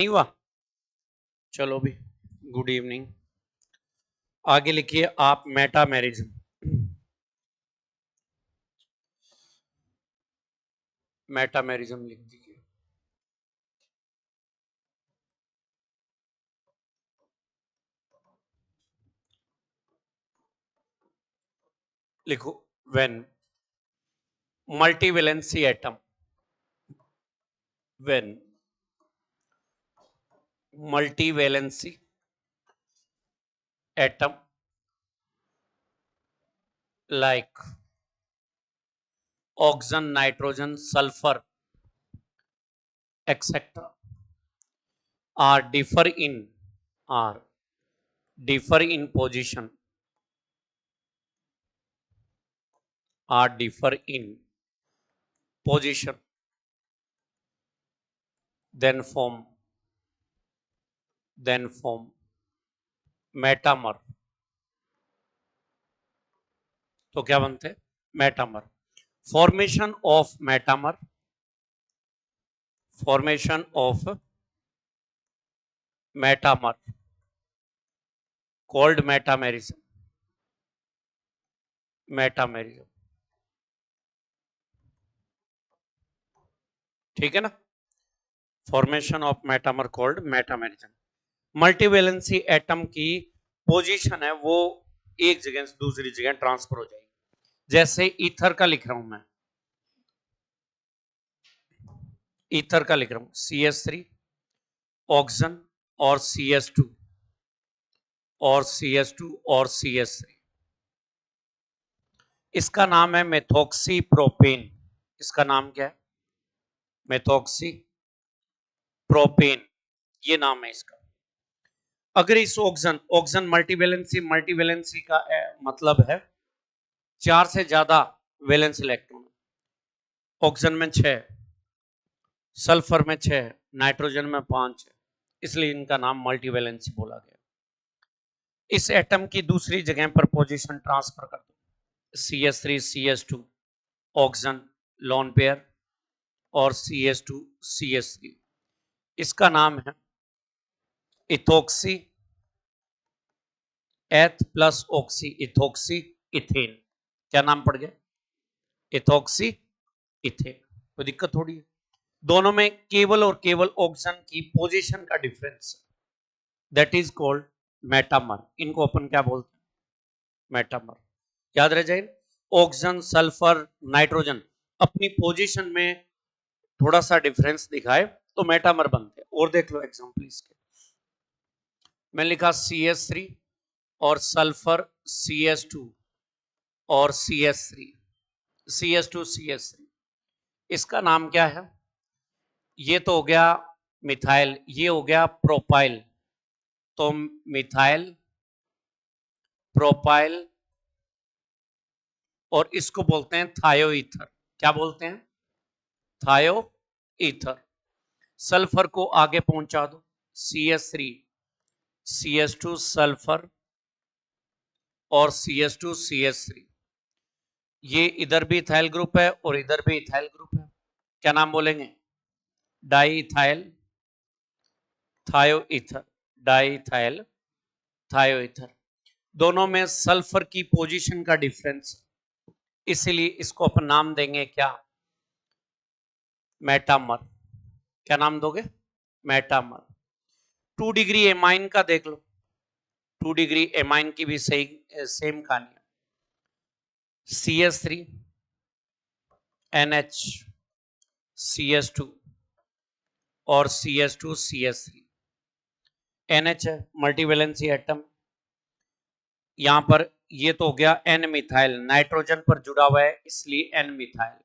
नहीं हुआ। चलो भी, गुड इवनिंग। आगे लिखिए आप मेटामेरिज्म। मेटामेरिज्म लिख दीजिए। लिखो, when multivalency atom, when multivalency atom like oxygen, nitrogen, sulfur, etc. are are differ in position, are differ in position, then form metamer. तो क्या बनते हैं? Metamer. Formation of metamer, formation of metamer called metamerism, metamerism. ठीक है ना? Formation of metamer called metamerism. Multivalency atom की position है वो एक जगह से दूसरी जगह ट्रांसफर हो जाएगी। जैसे ईथर का लिख रहा हूं मैं, ईथर का लिख रहा हूं CH3 ऑक्सीजन और CH2 और CH2 और CH3। इसका नाम है मेथॉक्सी प्रोपेन। इसका नाम क्या है? मेथॉक्सी प्रोपेन, ये नाम है इसका। अगर इस ऑक्सीजन ऑक्सीजन मल्टीवेलेंसी का मतलब है 4 से ज्यादा वैलेंस इलेक्ट्रॉन। ऑक्सीजन में 6, सल्फर में 6, नाइट्रोजन में 5 है, इसलिए इनका नाम मल्टीवेलेंसी बोला गया। इस एटम की दूसरी जगह पर पोजीशन ट्रांसफर कर दो। CH3 CH2 oxygen lone pair और CH2 CH3। इसका नाम है इथोक्सी एथ प्लस ऑक्सी, इथोक्सी इथेन। क्या नाम पड़ गया? Ethoxy ethane. कोई दिक्कत थोड़ी है। दोनों में केवल और केवल ऑक्सीजन की पोजीशन का difference, that is called metamer. इनको अपन क्या बोलते हैं? मेटामर। याद रह जाए, ऑक्सीजन सल्फर नाइट्रोजन अपनी पोजीशन में थोड़ा सा डिफरेंस दिखाए तो मेटामर बनते हैं। और देख लो एग्जांपल इसके। मैंने लिखा CH3 और सल्फर CH2 और CH2 CH3। इसका नाम क्या है? ये तो हो गया मिथाइल, ये हो गया प्रोपाइल। तो मिथाइल प्रोपाइल, और इसको बोलते हैं थायो ईथर। क्या बोलते हैं? थायो ईथर। सल्फर को आगे पहुंचा दो, CH3 CH2 सल्फर और CH2 CH3। ये इधर भी इथाइल ग्रुप है और इधर भी इथाइल ग्रुप है। क्या नाम बोलेंगे? डाई इथाइल थायो ईथर, डाई इथाइल थायो ईथर। दोनों में सल्फर की पोजीशन का डिफरेंस, इसीलिए इसको अपन नाम देंगे क्या? मेटामर। क्या नाम दोगे? मेटामर। 2 डिग्री एमाइन का देख लो, 2 डिग्री एमाइन की भी सही सेम कहानी है। CH3 NH CH2 और CH2 CH3। NH है मल्टीवेलेंसी एटम। यहां पर ये तो हो गया N मिथाइल, नाइट्रोजन पर जुड़ा हुआ है इसलिए N मिथाइल।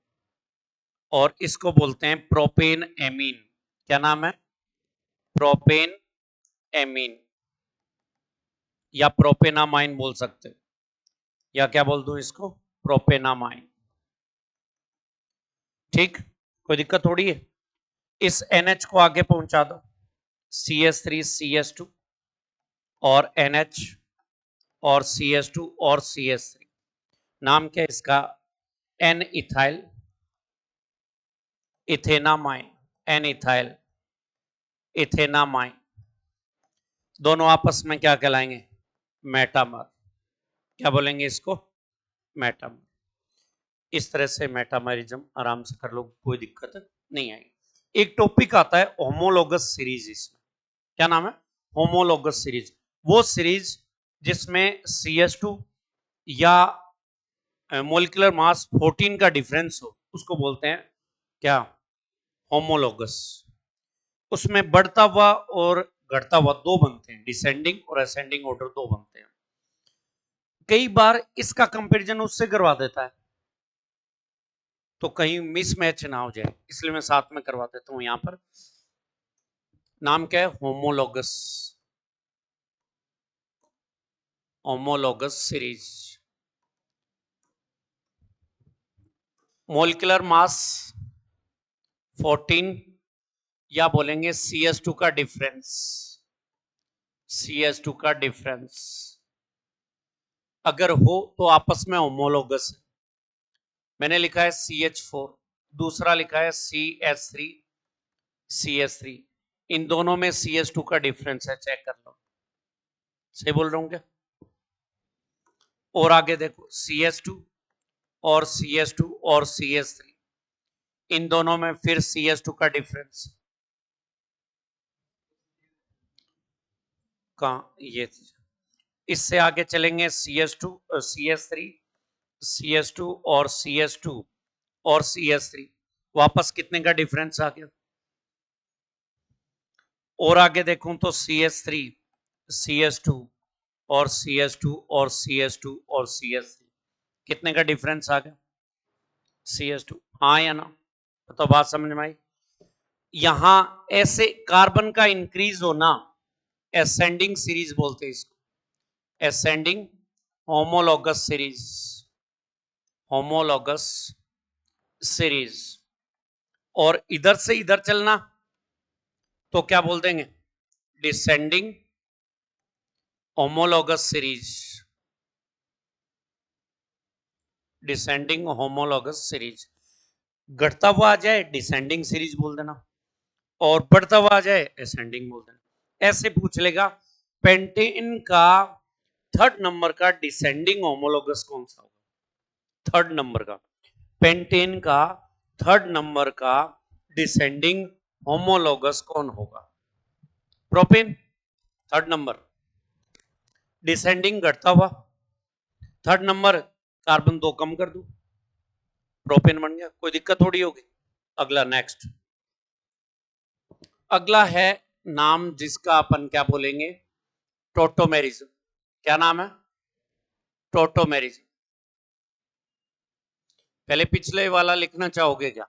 और इसको बोलते हैं प्रोपेन एमीन। क्या नाम है? प्रोपेन एमीन, या प्रोपेनामाइन बोल सकते हैं, या क्या बोल दूं इसको? प्रोपेनामाइन। ठीक, कोई दिक्कत थोड़ी है। इस NH को आगे पहुंचा दो, CH3 CH2 और NH और CH2 और CH3। नाम क्या है इसका? N ethyl ethanamine, N ethyl ethanamine, दोनों आपस में क्या कहलाएंगे? मेटामर। क्या बोलेंगे इसको? मेटामर। इस तरह से मेटामरिज्म आराम से कर लो, कोई दिक्कत नहीं आएगी। एक टॉपिक आता है होमोलोगस सीरीज, इसमें क्या नाम है? Homologous series. वो सीरीज जिसमें CS2 या मोलिकुलर मास 14 का डिफरेंस हो, उसको बोलते हैं क्या? होमोलोगस। उसमें बढ़ता हुआ और घटता हुआ दो बनते हैं, डिसेंडिंग और असेंडिंग ऑर्डर दो बनते हैं। कई बार इसका कंपैरिजन उससे करवा देता है, तो कहीं मिसमैच ना हो जाए, इसलिए मैं साथ में करवा देता हूं। यहां पर नाम क्या है? Homologous. Homologous series. Molecular mass 14 या बोलेंगे CS2 का डिफरेंस। CS2 का डिफरेंस अगर हो तो आपस में होमोलोगस है। मैंने लिखा है CH4, दूसरा लिखा है CS3। इन दोनों में CS2 का डिफरेंस है, चेक कर लो। सही बोल रहा हूं क्या? और आगे देखो, CS2 और CS2 और CS3, इन दोनों में फिर CS2 का डिफरेंस कहाँ? ये इससे आगे चलेंगे CS2 CS3, CS2 और CS2 और CS3, वापस कितने का डिफरेंस आ गया? और आगे देखूं तो CS3, CS2 और CS2 और CS2 और CS3, कितने का डिफरेंस आ गया? CS2। हाँ या ना? तो बात समझ में आई? यहां ऐसे कार्बन का इंक्रीज होना असेंडिंग सीरीज बोलते हैं इसको, ascending homologous series. Homologous series. और इधर से इधर चलना तो क्या बोल देंगे? Descending homologous series. Descending homologous series. घटता हुआ आ जाए डिसेंडिंग सीरीज बोल देना, और बढ़ता हुआ आ जाए असेंडिंग बोल देना। ऐसे पूछ लेगा पेंटेन का थर्ड नंबर का डिसेंडिंग होमोलोगस कौन सा होगा? थर्ड नंबर का पेंटेन का थर्ड नंबर का डिसेंडिंग होमोलोगस कौन होगा? प्रोपेन थर्ड नंबर, डिसेंडिंग घटता हुआ, थर्ड नंबर कार्बन दो कम कर दो, प्रोपेन बन गया, कोई दिक्कत थोड़ी होगी। अगला नेक्स्ट, अगला है नाम जिसका अपन क्या बोलेंगे? टोटोमेरिज्म। क्या नाम है? टोटोमेरिज्म। पहले पिछले वाला लिखना चाहोगे क्या?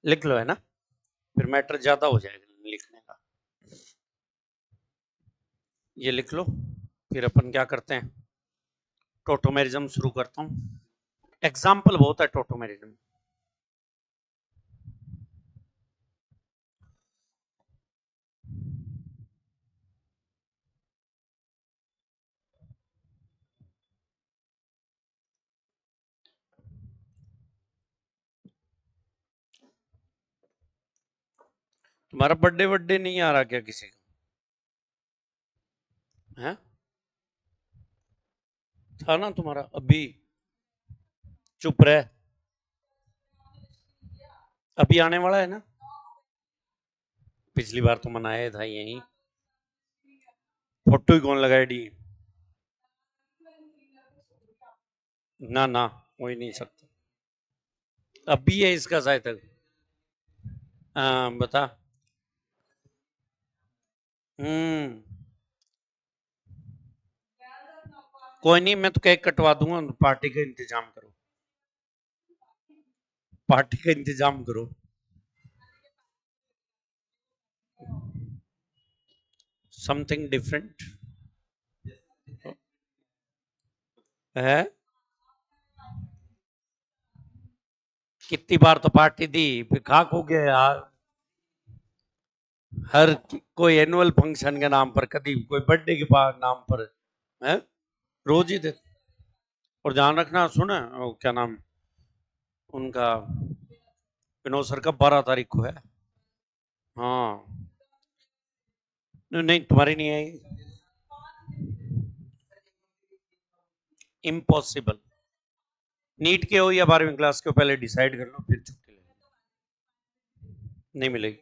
लिख लो, है ना, फिर मैटर ज्यादा हो जाएगा लिखने का। ये लिख लो, फिर अपन क्या करते हैं, टोटोमेरिज्म शुरू करता हूं। एग्जाम्पल बहुत है टोटोमेरिज्म। तुम्हारा बर्थडे बर्थडे नहीं आ रहा क्या किसी का? है था ना तुम्हारा अभी? चुप रहे, अभी आने वाला है ना? पिछली बार तो मनाया था यही। फोटो ही कौन लगाए डी? ना ना, हो ही नहीं सकता। अभी है इसका शायद तक। हाँ बता। हम्म, कोई नहीं, मैं तो केक कटवा दूंगा, पार्टी का इंतजाम करो। पार्टी का इंतजाम करो। समथिंग डिफरेंट है। कितनी बार तो पार्टी दी, फिर खाक हो गया यार। हर कोई एनुअल फंक्शन के नाम पर, कभी कोई बर्थडे के नाम पर है, रोज ही दे। और ध्यान रखना, सुना क्या नाम उनका, विनोद सर का 12 तारीख को है। हाँ, नहीं, तुम्हारी नहीं आएगी। इम्पॉसिबल। नीट के हो या 12वीं क्लास के हो, पहले डिसाइड कर लो फिर छुट्टी ले। नहीं मिलेगी,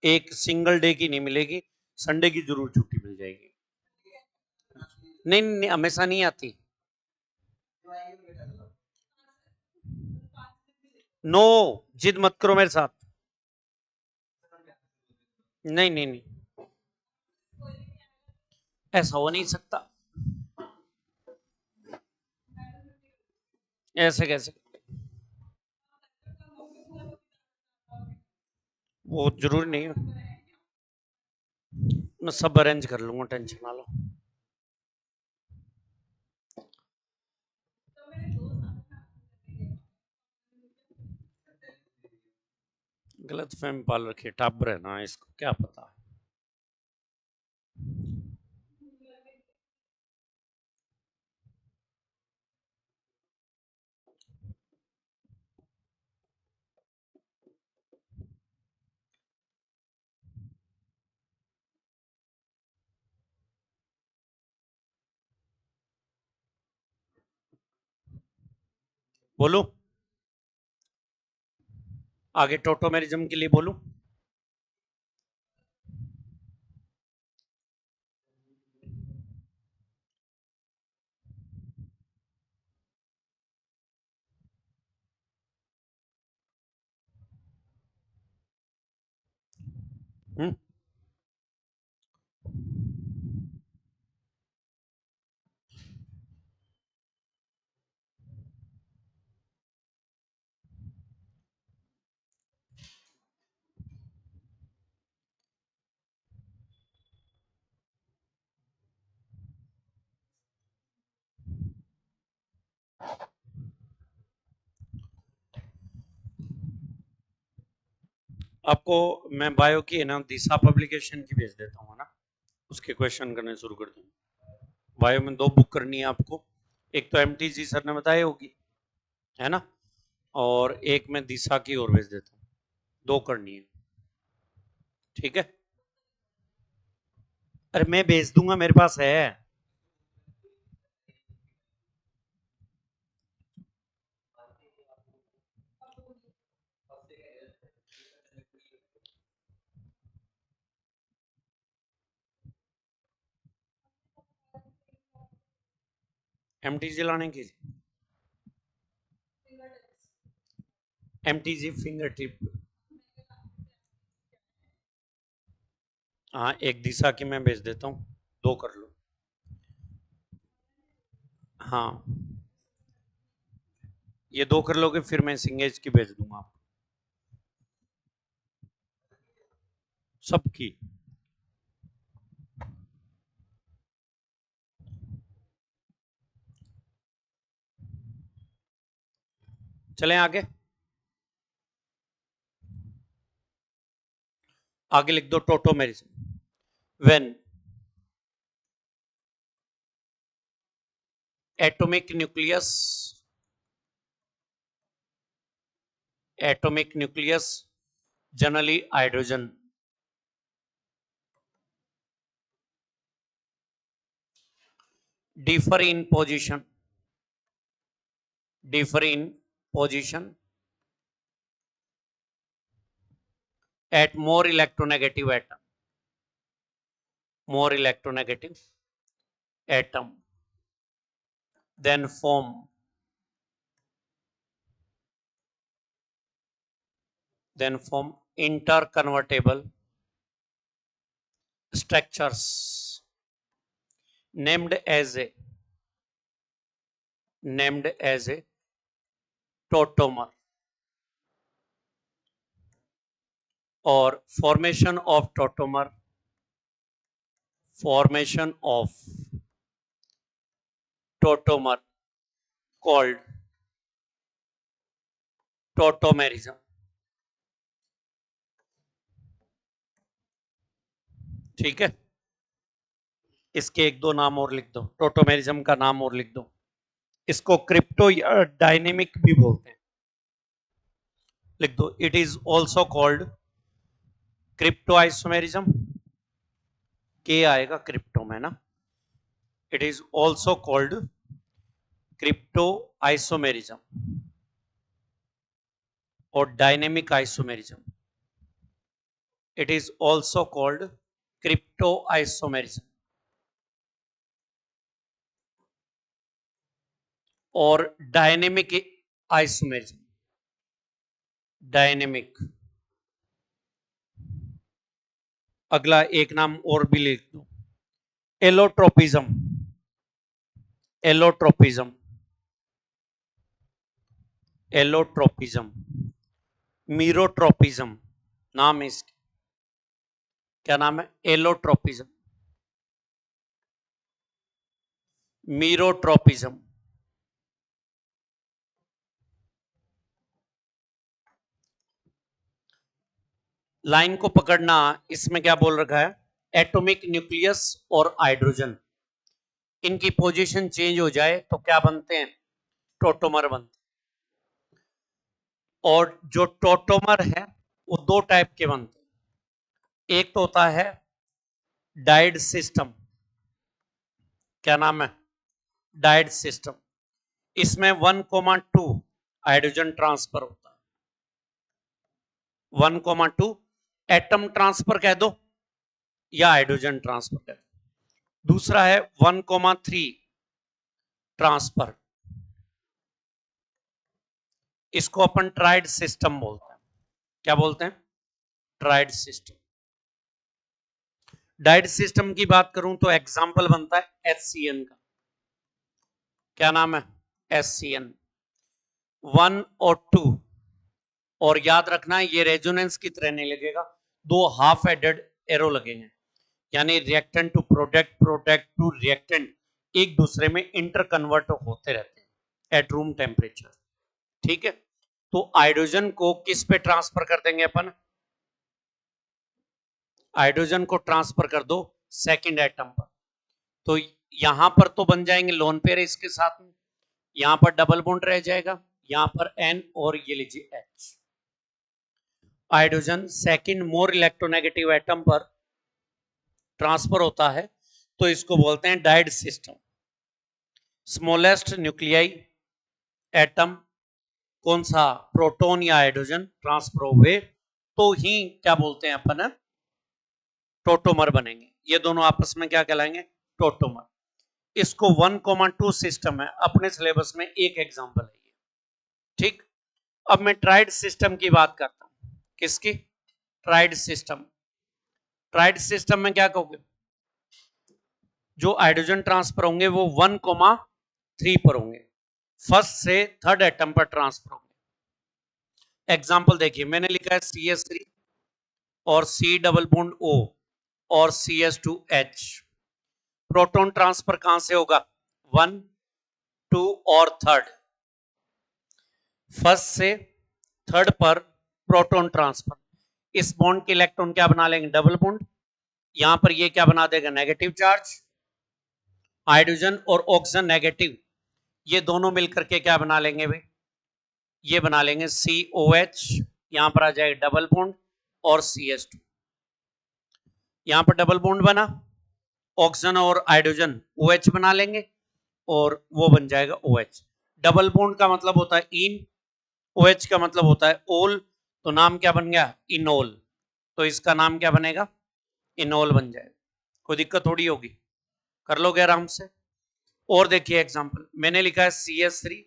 एक सिंगल डे की नहीं मिलेगी, संडे की जरूर छुट्टी मिल जाएगी। नहीं, नहीं, हमेशा नहीं आती। नो, जिद मत करो मेरे साथ। नहीं, नहीं, नहीं, ऐसा हो नहीं सकता। ऐसे कैसे? वो जरूरी नहीं है। मैं सब अरेंज कर लूंगा, टेंशन ना लो। गलत फहमी पाल रखी है, टाबर है ना, इसको क्या पता। बोलू? आगे टोटोमेरिज्म के लिए बोलू? हम्म। आपको मैं बायो की है ना दिशा पब्लिकेशन की भेज देता हूँ ना, उसके क्वेश्चन करने शुरू कर दूँ। बायो में 2 बुक करनी है आपको। एक तो एमटीजी सर ने बताई होगी, है ना, और एक मैं दिशा की और भेज देता हूँ। 2 करनी है, ठीक है? अरे मैं भेज दूंगा, मेरे पास है। एमटीजी लाने की, एमटीजी फिंगर टिप। हाँ, एक दिशा की मैं भेज देता हूँ, 2 कर लो। हाँ, ये 2 कर लोगे, फिर मैं सिंगेज की भेज दूंगा आपको, सबकी। चलें आगे। आगे लिख दो tautomerism. When atomic nucleus, atomic nucleus generally hydrogen differ in position, differ in position at more electronegative atom, more electronegative atom, then form, then form interconvertible structures named as a, named as a tautomer, or formation of tautomer, formation of tautomer called tautomerism। ठीक है, इसके 1-2 नाम और लिख दो, tautomerism का नाम और लिख दो। इसको क्रिप्टो या डायनेमिक भी बोलते हैं। लिख दो, it is also called crypto isomerism, के आएगा क्रिप्टो में ना। It is also called crypto isomerism और dynamic isomerism. It is also called crypto isomerism और डायनेमिक आइसोमेरिज्म। डायनेमिक। अगला एक नाम और भी लिख दो, एलोट्रोपिज्म। एलोट्रोपिज्म। एलोट्रोपिज्म। मीरोट्रोपिज्म नाम है इसके। क्या नाम है? एलोट्रोपिज्म। मीरोट्रोपिज्म। लाइन को पकड़ना, इसमें क्या बोल रखा है? एटॉमिक न्यूक्लियस और हाइड्रोजन, इनकी पोजीशन चेंज हो जाए तो क्या बनते हैं? टोटोमर बनते हैं। और जो टोटोमर है वो दो टाइप के बनते हैं। एक तो होता है डाइड सिस्टम। क्या नाम है? Died system. इसमें 1,2 हाइड्रोजन ट्रांसफर होता है। 1,2 एटम ट्रांसफर कह दो या हाइड्रोजन ट्रांसफर कह दो। दूसरा है 1,3 ट्रांसफर। इसको अपन ट्राइड सिस्टम बोलते हैं। क्या बोलते हैं? Tried system. डाइड सिस्टम की बात करूं तो एग्जांपल बनता है HCN का। क्या नाम है? HCN 1 और 2। और याद रखना ये रेजोनेंस की तरह नहीं लगेगा, दो हाफ एडेड एरो लगेंगे, यानी reactant to product, product to reactant एक दूसरे में इंटर कन्वर्ट होते रहते हैं एट रूम टेम्परेचर। ठीक है, तो हाइड्रोजन को किस पे ट्रांसफर कर देंगे अपन? हाइड्रोजन को ट्रांसफर कर दो सेकंड एटम पर, तो यहां पर तो बन जाएंगे लोन पेयर इसके साथ में, यहां पर डबल बॉन्ड रह जाएगा, यहां पर N और ये लीजिए H। Hydrogen second more electronegative atom पर ट्रांसफर होता है, तो इसको बोलते हैं died system. Smallest nuclei atom कौन सा? प्रोटॉन या हाइड्रोजन ट्रांसफर हुए तो ही क्या बोलते हैं अपन? टोटोमर बनेंगे। ये दोनों आपस में क्या कहलाएंगे? टोटोमर। इसको 1,2 सिस्टम है, अपने सिलेबस में एक एग्जांपल है ये। ठीक, अब मैं ट्राइड सिस्टम की बात करता हूं। किसकी? Tried system. ट्राइड सिस्टम में क्या कहोगे? जो हाइड्रोजन ट्रांसफर होंगे वो 1,3 पर होंगे, फर्स्ट से थर्ड एटम पर ट्रांसफर होंगे। एग्जांपल देखिए, मैंने लिखा है CS3 और C डबल बॉन्ड O और CS2H। प्रोटॉन ट्रांसफर कहां से होगा? 1, 2 और थर्ड। फर्स्ट से थर्ड पर प्रोटॉन ट्रांसफर। इस बॉन्ड के इलेक्ट्रॉन क्या बना लेंगे? Double bond. यहां पर ये क्या बना देगा? Negative charge. हाइड्रोजन और ऑक्सीजन नेगेटिव, ये दोनों मिलकर के क्या बना लेंगे भाई? ये बना लेंगे COH। यहां पर आ जाएगा डबल बॉन्ड और CS2। यहां पर डबल बॉन्ड बना, ऑक्सीजन और हाइड्रोजन OH बना लेंगे और वो बन जाएगा OH। डबल बॉन्ड का मतलब होता है इन, OH का मतलब होता है ओल, तो नाम क्या बन गया? इनोल। तो इसका नाम क्या बनेगा? इनोल बन जाएगा। कोई दिक्कत थोड़ी होगी, कर लोगे आराम से। और देखिए एग्जांपल, मैंने लिखा है CS3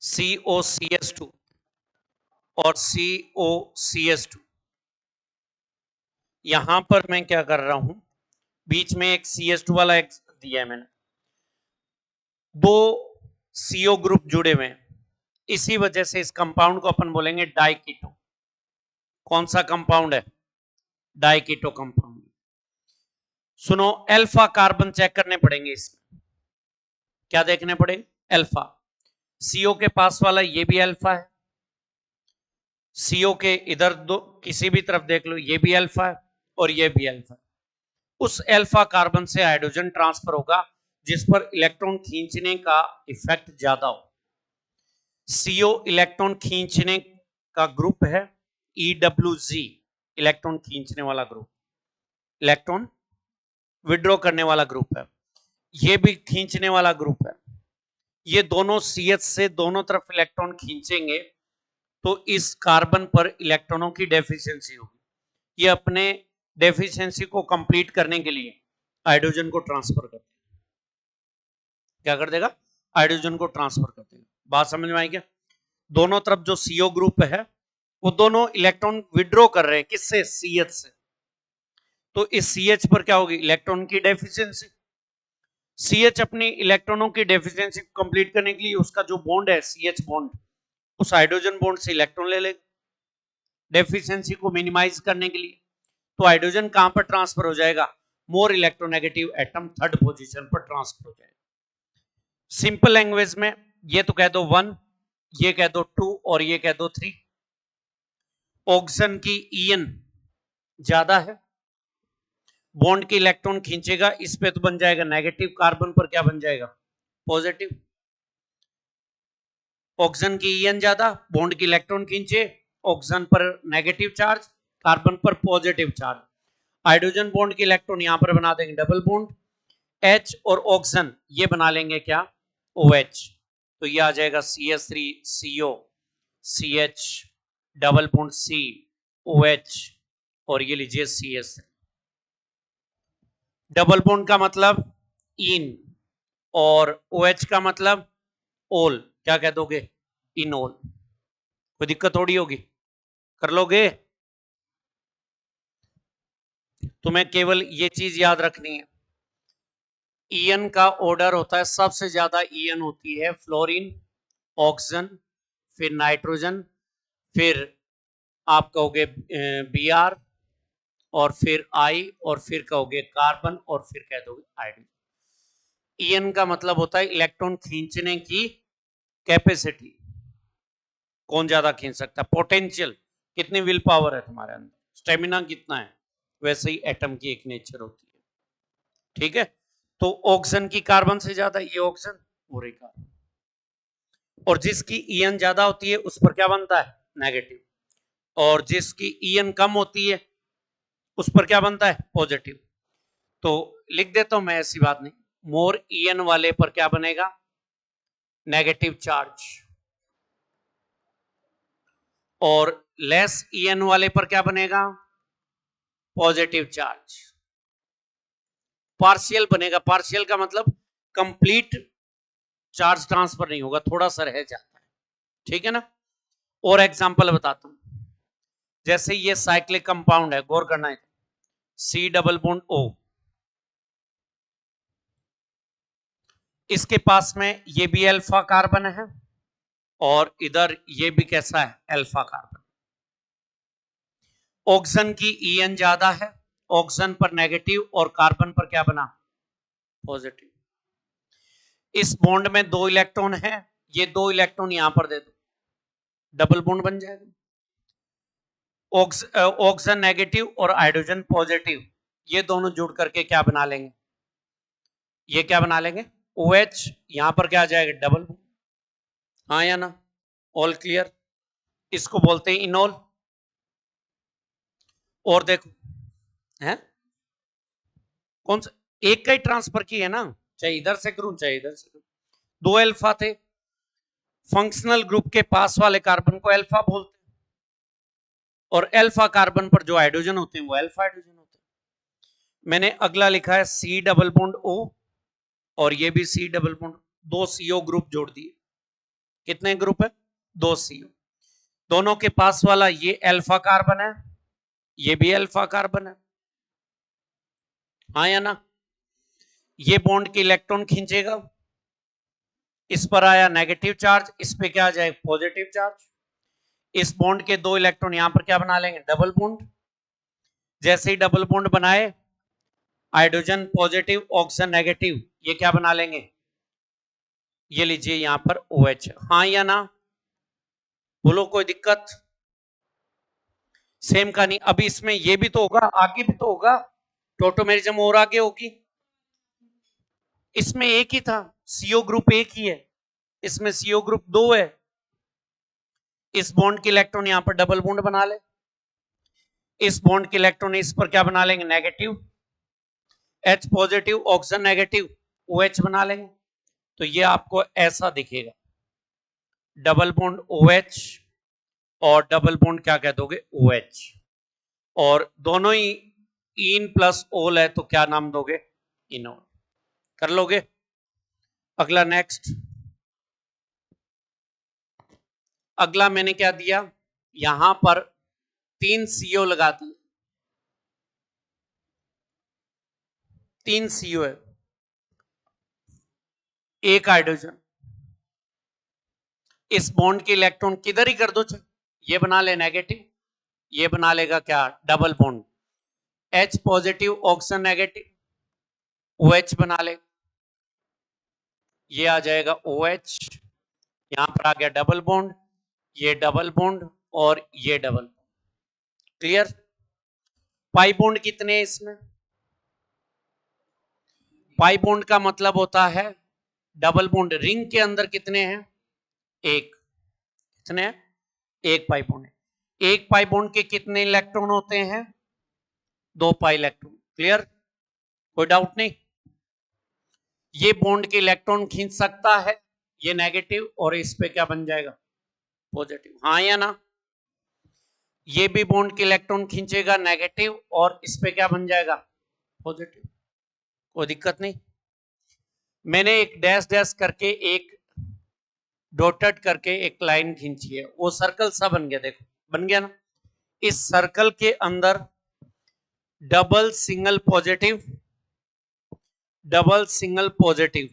COCS2 और COCS2। यहां पर मैं क्या कर रहा हूं, बीच में एक CS2 वाला एक दिया है मैंने, दो CO ग्रुप जुड़े हुए हैं, इसी वजह से इस कंपाउंड को अपन बोलेंगे डाइकीटो। कौन सा कंपाउंड है? Diketo compound. सुनो, अल्फा कार्बन चेक करने पड़ेंगे इसमें। क्या देखने पड़ेंगे? अल्फा। CO के पास वाला ये भी अल्फा है, CO के इधर दो किसी भी तरफ देख लो, ये भी अल्फा है और ये भी अल्फा है। उस अल्फा कार्बन से हाइड्रोजन ट्रांसफर होगा जिस पर इलेक्ट्रॉन खींचने का इफेक्ट ज्यादा हो। CO इलेक्ट्रॉन खींचने का ग्रुप है, EWZ इलेक्ट्रॉन खींचने वाला ग्रुप। इलेक्ट्रॉन विड्रॉ करने वाला ग्रुप है, ये भी खींचने वाला ग्रुप है। ये दोनों CH से दोनों तरफ इलेक्ट्रॉन खींचेंगे तो इस कार्बन पर इलेक्ट्रॉनों की डेफिशिएंसी होगी। ये अपने डेफिशिएंसी को कंप्लीट करने के लिए हाइड्रोजन को ट्रांसफर कर देगा। क्या कर देगा? हाइड्रोजन को ट्रांसफर कर देगा। बात समझ में आई क्या? दोनों तरफ जो CO ग्रुप है वो दोनों इलेक्ट्रॉन विड्रॉ कर रहे हैं, किससे? CH से। तो इस CH पर क्या होगी? इलेक्ट्रॉन की डेफिशिएंसी। CH अपनी इलेक्ट्रॉनों की डेफिशिएंसी कंप्लीट करने के लिए उसका जो बॉन्ड है CH बॉन्ड, उस हाइड्रोजन बॉन्ड से इलेक्ट्रॉन ले लेगा डेफिशिएंसी को मिनिमाइज करने के लिए। तो हाइड्रोजन कहां पर ट्रांसफर हो जाएगा? More electronegative atom, third position पर ट्रांसफर हो जाएगा। सिंपल लैंग्वेज में ये तो कह दो 1, ये कह दो 2 और ये कह दो 3। ऑक्सीजन की EN ज्यादा है, बॉन्ड के इलेक्ट्रॉन खींचेगा, इस पे तो बन जाएगा नेगेटिव, कार्बन पर क्या बन जाएगा? पॉजिटिव। ऑक्सीजन की EN ज्यादा, बॉन्ड के इलेक्ट्रॉन खींचे, ऑक्सीजन पर नेगेटिव चार्ज, कार्बन पर पॉजिटिव चार्ज। हाइड्रोजन बॉन्ड के इलेक्ट्रॉन यहां पर बना देंगे डबल बॉन्ड, H और ऑक्सीजन ये बना लेंगे क्या? OH। तो ये आ जाएगा CH3CO, CH double bond C, OH और ये लीजिए CH3। डबल बॉन्ड का मतलब इन और OH का मतलब ओल। क्या कह दोगे? इनोल। कोई दिक्कत थोड़ी होगी, कर लोगे। तुम्हें केवल ये चीज याद रखनी है, EN का ऑर्डर होता है, सबसे ज्यादा EN होती है फ्लोरीन, ऑक्सीजन, फिर नाइट्रोजन, फिर आप कहोगे Br और फिर I और फिर कहोगे कार्बन और फिर कह दोगे हाइड्रोजन। EN का मतलब होता है इलेक्ट्रॉन खींचने की कैपेसिटी, कौन ज्यादा खींच सकता है, पोटेंशियल, कितनी विल पावर है तुम्हारे अंदर, स्टेमिना कितना है, वैसे ही एटम की एक नेचर होती है। ठीक है, तो ऑक्सीजन की कार्बन से ज्यादा, ये ऑक्सीजन और एक कार्बन, और जिसकी EN ज्यादा होती है उस पर क्या बनता है? नेगेटिव, और जिसकी EN कम होती है उस पर क्या बनता है? पॉजिटिव। तो लिख देता हूं मैं, ऐसी बात नहीं, मोर EN वाले पर क्या बनेगा? नेगेटिव चार्ज, और लेस EN वाले पर क्या बनेगा? Positive charge. पार्शियल बनेगा, पार्शियल का मतलब कंप्लीट चार्ज ट्रांसफर नहीं होगा, थोड़ा सा रह जाता है। ठीक है ना? और एग्जांपल बताता हूं, जैसे ये साइक्लिक कंपाउंड है, गौर करना है, C डबल बॉन्ड O, इसके पास में ये भी अल्फा कार्बन है और इधर ये भी कैसा है? Alpha carbon. ऑक्सीजन की EN ज्यादा है, ऑक्सीजन पर नेगेटिव और कार्बन पर क्या बना? पॉजिटिव। इस बॉन्ड में 2 इलेक्ट्रॉन है, ये 2 इलेक्ट्रॉन यहां पर दे दो, डबल बॉन्ड बन जाएगा। ऑक्सीजन नेगेटिव और हाइड्रोजन पॉजिटिव, ये दोनों जुड़ करके क्या बना लेंगे? ये क्या बना लेंगे? OH। यहां पर क्या आ जाएगा? Double bond. हाँ या ना? All clear? इसको बोलते हैं इनोल। और देखो है कौन सा, एक का ही ट्रांसफर की है ना, चाहे इधर से करूं चाहे इधर से करूं। 2 अल्फा थे, फंक्शनल ग्रुप के पास वाले कार्बन को अल्फा बोलते हैं, और अल्फा कार्बन पर जो हाइड्रोजन होते हैं वो अल्फा हाइड्रोजन होते हैं। मैंने अगला लिखा है C डबल बॉन्ड O, और ये भी C double bond, 2 CO group जोड़ दिए। कितने ग्रुप है? 2 CO। दोनों के पास वाला ये अल्फा कार्बन है, ये भी अल्फा कार्बन है। हाँ या ना? ये बॉन्ड के इलेक्ट्रॉन खींचेगा, इस पर आया नेगेटिव चार्ज, इस पे क्या आ जाएगा? Positive charge. इस बॉन्ड के 2 इलेक्ट्रॉन यहां पर क्या बना लेंगे? Double bond. जैसे ही डबल बॉन्ड बनाए, हाइड्रोजन पॉजिटिव, ऑक्सीजन नेगेटिव, ये क्या बना लेंगे? ये लीजिए यहां पर OH। हाँ या ना? बोलो, कोई दिक्कत? सेम कहानी। अभी इसमें ये भी तो होगा, आगे भी तो होगा, टोटोमेरिज्म और आगे होगी। इसमें एक ही था, CO ग्रुप एक ही है, इसमें CO ग्रुप 2 है। इस बॉन्ड के इलेक्ट्रॉन यहां पर डबल बॉन्ड बना ले, इस बॉन्ड के इलेक्ट्रॉन इस पर क्या बना लेंगे, negative, H positive, oxygen negative, OH बना लेंगे। तो ये आपको ऐसा दिखेगा, डबल बॉन्ड OH और डबल बॉन्ड क्या कह दोगे, OH, और दोनों ही इन प्लस ओल है तो क्या नाम दोगे, इनोल। कर लोगे। अगला नेक्स्ट, अगला मैंने क्या दिया, यहां पर 3 CO लगा दिए, 3 CO है, एक हाइड्रोजन, इस बॉन्ड के इलेक्ट्रॉन किधर ही कर दो, ये बना ले नेगेटिव, ये बना लेगा क्या, double bond, H positive, oxygen negative, OH बना ले, ये आ जाएगा OH, यहां पर आ गया डबल बॉन्ड, ये डबल बॉन्ड और ये डबल, क्लियर। पाई बॉन्ड कितने हैं इसमें, पाई बॉन्ड का मतलब होता है डबल बॉन्ड, रिंग के अंदर कितने हैं, एक, कितने हैं, एक पाई बॉन्ड है। एक पाई बॉन्ड के कितने इलेक्ट्रॉन होते हैं, 2 पाई इलेक्ट्रॉन, क्लियर, कोई डाउट नहीं। ये बॉन्ड के इलेक्ट्रॉन खींच सकता है, ये नेगेटिव, और इस पे क्या बन जाएगा, पॉजिटिव, हाँ या ना। ये भी बॉन्ड के इलेक्ट्रॉन खींचेगा नेगेटिव, और इस पे क्या बन जाएगा, पॉजिटिव, कोई दिक्कत नहीं। मैंने एक डैश डैश करके, एक डॉटेड करके एक लाइन खींची है, वो सर्कल सा बन गया, देखो बन गया ना। इस सर्कल के अंदर double single positive, double single positive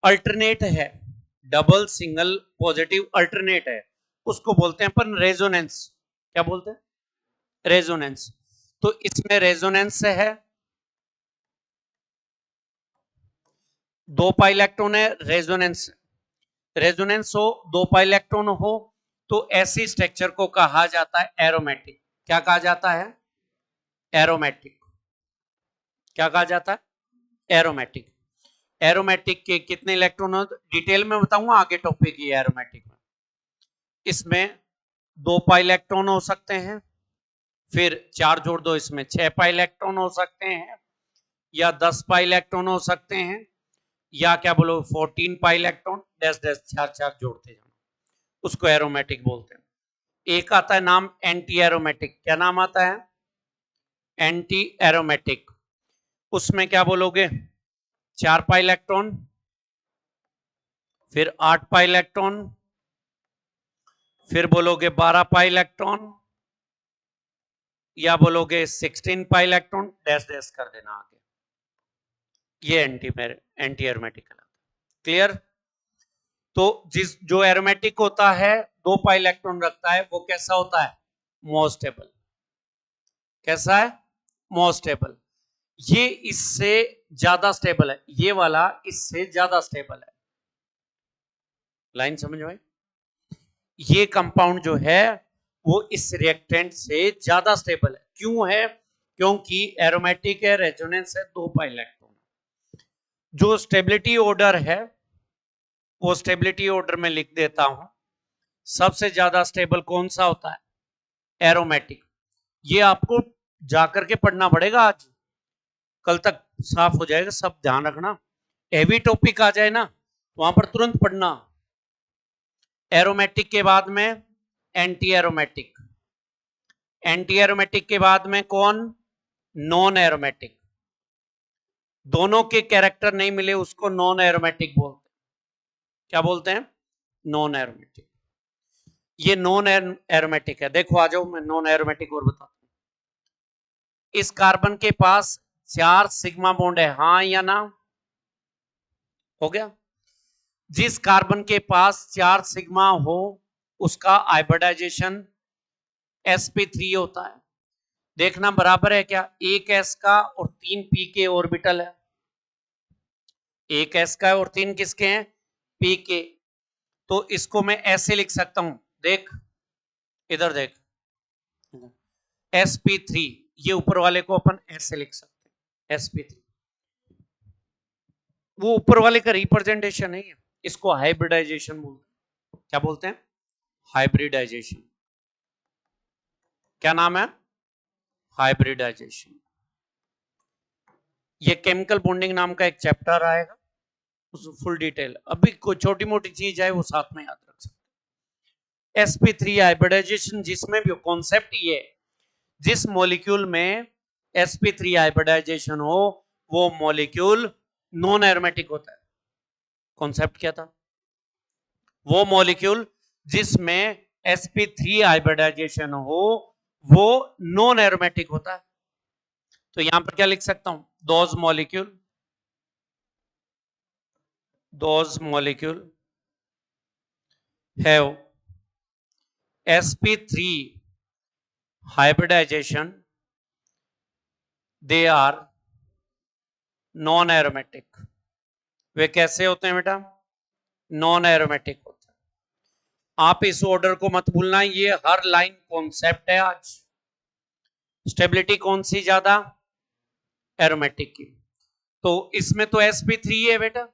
alternate है, डबल सिंगल पॉजिटिव अल्टरनेट है, उसको बोलते हैं अपन रेजोनेंस। क्या बोलते हैं, रेजोनेंस। तो इसमें रेजोनेंस है, 2 पाई इलेक्ट्रॉन है, रेजोनेंस, रेजोनेंस हो, 2 पाई इलेक्ट्रॉन हो, तो ऐसी स्ट्रक्चर को कहा जाता है एरोमेटिक। क्या कहा जाता है, एरोमेटिक। क्या कहा जाता है, एरोमेटिक। एरोमेटिक के कितने इलेक्ट्रॉन हो, डिटेल में बताऊंगा आगे टॉपिक ही एरोमेटिक में। इसमें 2 पाई इलेक्ट्रॉन हो सकते हैं, फिर 4 जोड़ दो, इसमें 6 पाई इलेक्ट्रॉन हो सकते हैं, या 10 पाई इलेक्ट्रॉन हो सकते हैं, या क्या बोलो 14 पाई इलेक्ट्रॉन, डैश डैश 4 जोड़ते जाना, उसको एरोमेटिक बोलते हैं। एक आता है नाम एंटी एरोमेटिक। क्या नाम आता है, एंटी एरोमेटिक। उसमें क्या बोलोगे, 4 पाई इलेक्ट्रॉन, फिर 8 पाई इलेक्ट्रॉन, फिर बोलोगे 12 पाई इलेक्ट्रॉन, या बोलोगे 16 पाई इलेक्ट्रॉन, डैश डैश कर देना आगे, ये एंटी एरोमेटिक कहलाता है, क्लियर। तो जो एरोमेटिक होता है 2 पाई इलेक्ट्रॉन रखता है, वो कैसा होता है, मोर स्टेबल। कैसा है, मोर स्टेबल। ये इससे ज्यादा स्टेबल है, ये वाला इससे ज्यादा स्टेबल है, लाइन समझ में। ये कंपाउंड जो है वो इस रिएक्टेंट से ज्यादा स्टेबल है, क्यों है, क्योंकि एरोमेटिक है, रेजोनेंस है, 2 पाई इलेक्ट्रॉन। जो स्टेबिलिटी ऑर्डर है, वो स्टेबिलिटी ऑर्डर में लिख देता हूं। सबसे ज्यादा स्टेबल कौन सा होता है, एरोमेटिक। ये आपको जाकर के पढ़ना पड़ेगा, आज कल तक साफ हो जाएगा, सब ध्यान रखना। हेवी टॉपिक आ जाए ना, वहां पर तुरंत पढ़ना। एरोमेटिक के बाद में एंटी एरोमेटिक, एंटी एरोमेटिक के बाद में कौन, नॉन एरोमेटिक। दोनों के कैरेक्टर नहीं मिले उसको नॉन एरोमेटिक बोलते हैं। क्या बोलते हैं, नॉन एरोमेटिक। ये नॉन एरोमेटिक है, देखो आ जाओ, मैं नॉन एरोमेटिक और बताता हूं। इस कार्बन के पास 4 सिग्मा बॉन्ड है, हाँ या ना, हो गया। जिस कार्बन के पास 4 सिग्मा हो उसका हाइब्रिडाइजेशन sp3 होता है। देखना बराबर है क्या, एक s का और 3 p के ऑर्बिटल है, एक s का और 3 किसके हैं, p के। तो इसको मैं ऐसे लिख सकता हूं, देख इधर देख, sp3, ये ऊपर वाले को अपन ऐसे लिख सकते हैं, sp3। वो ऊपर वाले का रिप्रेजेंटेशन है, इसको हाइब्रिडाइजेशन बोलते हैं। क्या बोलते हैं, हाइब्रिडाइजेशन। क्या नाम है? हाइब्रिडाइजेशन। ये केमिकल बॉन्डिंग नाम का एक चैप्टर आएगा, उस फुल डिटेल, अभी कोई छोटी मोटी चीज है वो साथ में याद रख सकते। sp3 हाइब्रिडाइजेशन जिसमें भी कॉन्सेप्ट ये है, जिस मॉलिक्यूल में sp3 हाइब्रिडाइजेशन हो वो मॉलिक्यूल नॉन एरोमेटिक होता है। कॉन्सेप्ट क्या था? वो मॉलिक्यूल जिसमें sp3 हाइब्रिडाइजेशन हो वो नॉन एरोमेटिक होता है। तो यहां पर क्या लिख सकता हूं? those molecule have sp3 hybridization, they are non aromatic. वे कैसे होते हैं बेटा? नॉन एरोमेटिक होते हैं। आप इस ऑर्डर को मत भूलना, ये हर लाइन कॉन्सेप्ट है आज। स्टेबिलिटी कौन सी ज्यादा? एरोमेटिक की। तो इसमें तो sp3 है बेटा,